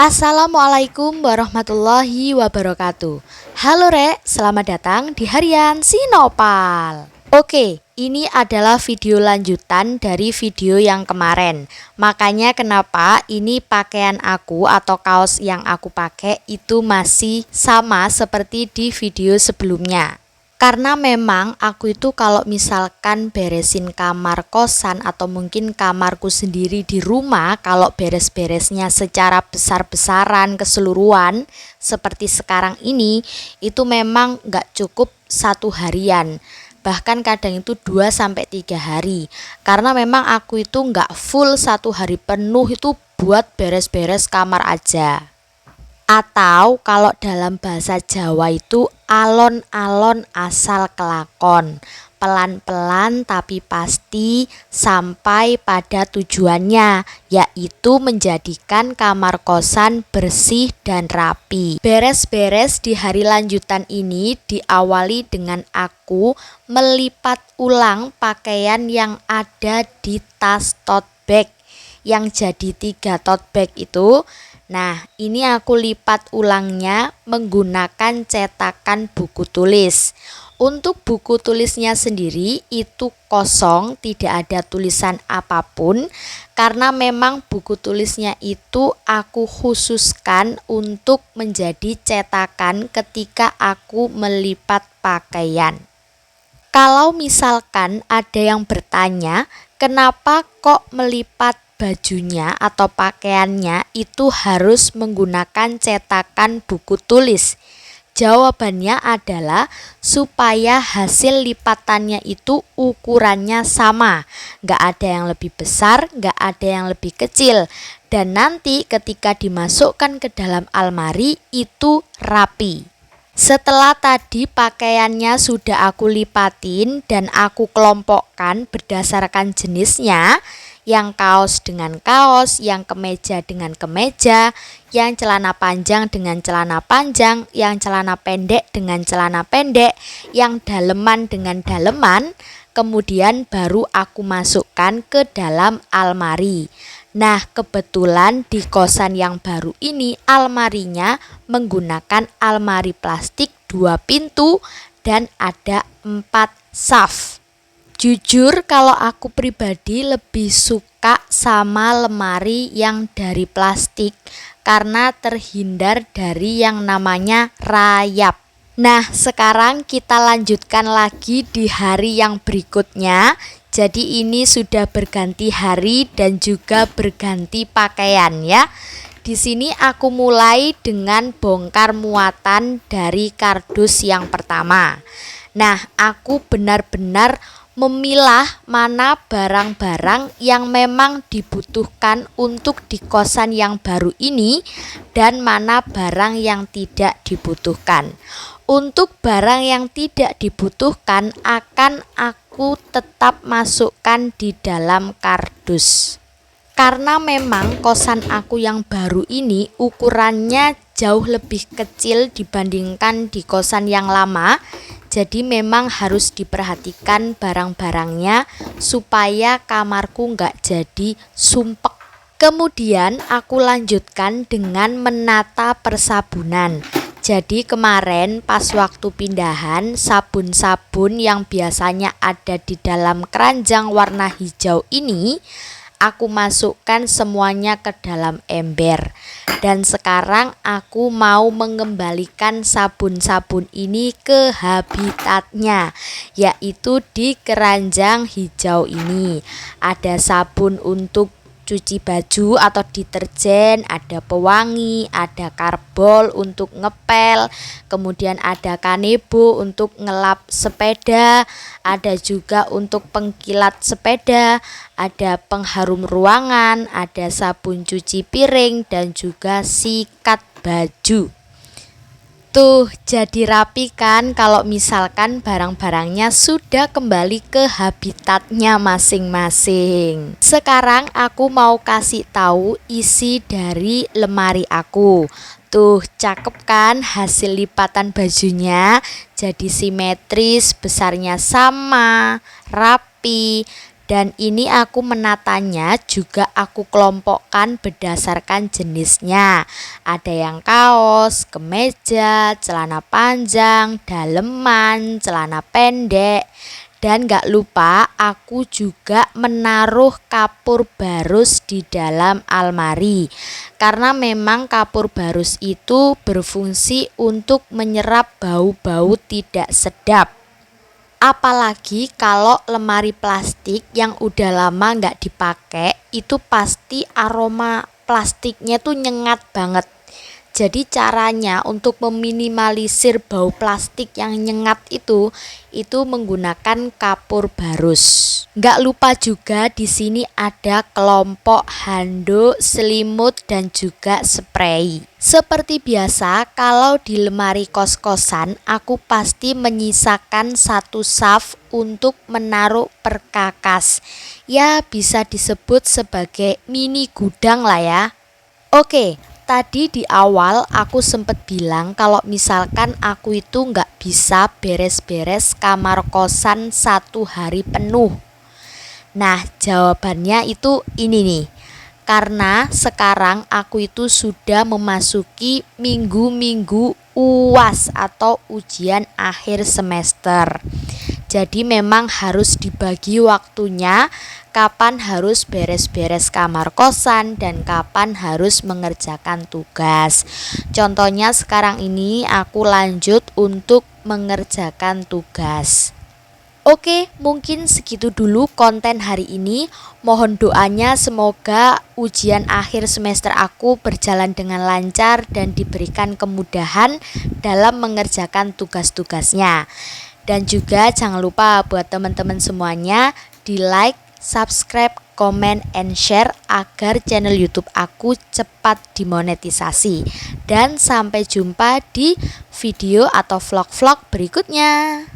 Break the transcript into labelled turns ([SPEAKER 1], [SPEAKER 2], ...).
[SPEAKER 1] Assalamualaikum warahmatullahi wabarakatuh. Halo Rek, selamat datang di harian Sinopal. Oke, ini adalah video lanjutan dari video yang kemarin. Makanya kenapa ini pakaian aku atau kaos yang aku pakai itu masih sama seperti di video sebelumnya. Karena memang aku itu kalau misalkan beresin kamar kosan atau mungkin kamarku sendiri di rumah, kalau beres-beresnya secara besar-besaran keseluruhan seperti sekarang ini, itu memang nggak cukup satu harian. Bahkan kadang itu 2 sampai 3 hari. Karena memang aku itu nggak full satu hari penuh itu buat beres-beres kamar aja. Atau kalau dalam bahasa Jawa itu alon-alon asal kelakon, pelan-pelan tapi pasti sampai pada tujuannya, yaitu menjadikan kamar kosan bersih dan rapi. Beres-beres di hari lanjutan ini diawali dengan aku melipat ulang pakaian yang ada di tas tote bag yang jadi 3 tote bag itu. Nah, ini aku lipat ulangnya menggunakan cetakan buku tulis. Untuk buku tulisnya sendiri itu kosong, tidak ada tulisan apapun, karena memang buku tulisnya itu aku khususkan untuk menjadi cetakan ketika aku melipat pakaian. Kalau misalkan ada yang bertanya, kenapa kok melipat bajunya atau pakaiannya itu harus menggunakan cetakan buku tulis? Jawabannya adalah supaya hasil lipatannya itu ukurannya sama, nggak ada yang lebih besar, nggak ada yang lebih kecil, dan nanti ketika dimasukkan ke dalam almari itu rapi. Setelah tadi pakaiannya sudah aku lipatin dan aku kelompokkan berdasarkan jenisnya, yang kaos dengan kaos, yang kemeja dengan kemeja, yang celana panjang dengan celana panjang, yang celana pendek dengan celana pendek, yang daleman dengan daleman, kemudian baru aku masukkan ke dalam almari. Nah, kebetulan di kosan yang baru ini almarinya menggunakan almari plastik 2 pintu dan ada 4 saf. Jujur kalau aku pribadi lebih suka sama lemari yang dari plastik karena terhindar dari yang namanya rayap. Nah, sekarang kita lanjutkan lagi di hari yang berikutnya. Jadi ini sudah berganti hari dan juga berganti pakaian ya. Di sini aku mulai dengan bongkar muatan dari kardus yang pertama. Nah, aku benar-benar memilah mana barang-barang yang memang dibutuhkan untuk di kosan yang baru ini dan mana barang yang tidak dibutuhkan. Untuk barang yang tidak dibutuhkan akan aku tetap masukkan di dalam kardus. Karena memang kosan aku yang baru ini ukurannya jauh lebih kecil dibandingkan di kosan yang lama, jadi memang harus diperhatikan barang-barangnya supaya kamarku nggak jadi sumpek. Kemudian aku lanjutkan dengan menata persabunan. Jadi kemarin pas waktu pindahan, sabun-sabun yang biasanya ada di dalam keranjang warna hijau ini aku masukkan semuanya ke dalam ember. Dan sekarang aku mau mengembalikan sabun-sabun ini ke habitatnya, yaitu di keranjang hijau ini. Ada sabun untuk cuci baju atau deterjen, ada pewangi, ada karbol untuk ngepel, kemudian ada kanebo untuk ngelap sepeda, ada juga untuk pengkilat sepeda, ada pengharum ruangan, ada sabun cuci piring, dan juga sikat baju. Tuh, jadi rapi kan kalau misalkan barang-barangnya sudah kembali ke habitatnya masing-masing. Sekarang aku mau kasih tahu isi dari lemari aku. Tuh, cakep kan hasil lipatan bajunya? Jadi simetris, besarnya sama, rapi, Dan ini aku menatanya juga aku kelompokkan berdasarkan jenisnya. Ada yang kaos, kemeja, celana panjang, daleman, celana pendek. Dan gak lupa aku juga menaruh kapur barus di dalam almari. Karena memang kapur barus itu berfungsi untuk menyerap bau-bau tidak sedap. Apalagi kalau lemari plastik yang udah lama nggak dipakai, itu pasti aroma plastiknya tuh nyengat banget. Jadi caranya untuk meminimalisir bau plastik yang nyengat itu menggunakan kapur barus. Nggak lupa juga di sini ada kelompok handuk, selimut, dan juga spray. Seperti biasa, kalau di lemari kos-kosan, aku pasti menyisakan satu saf untuk menaruh perkakas. Ya, bisa disebut sebagai mini gudang lah ya. Oke, tadi di awal aku sempat bilang kalau misalkan aku itu nggak bisa beres-beres kamar kosan 1 hari penuh. Nah, jawabannya itu ini nih. Karena sekarang aku itu sudah memasuki minggu-minggu UAS atau ujian akhir semester. Jadi memang harus dibagi waktunya kapan harus beres-beres kamar kosan dan kapan harus mengerjakan tugas. Contohnya sekarang ini aku lanjut untuk mengerjakan tugas. Oke, mungkin segitu dulu konten hari ini. Mohon doanya semoga ujian akhir semester aku berjalan dengan lancar dan diberikan kemudahan dalam mengerjakan tugas-tugasnya. Dan juga jangan lupa buat teman-teman semuanya di like, subscribe, comment, and share agar channel YouTube aku cepat dimonetisasi. Dan sampai jumpa di video atau vlog-vlog berikutnya.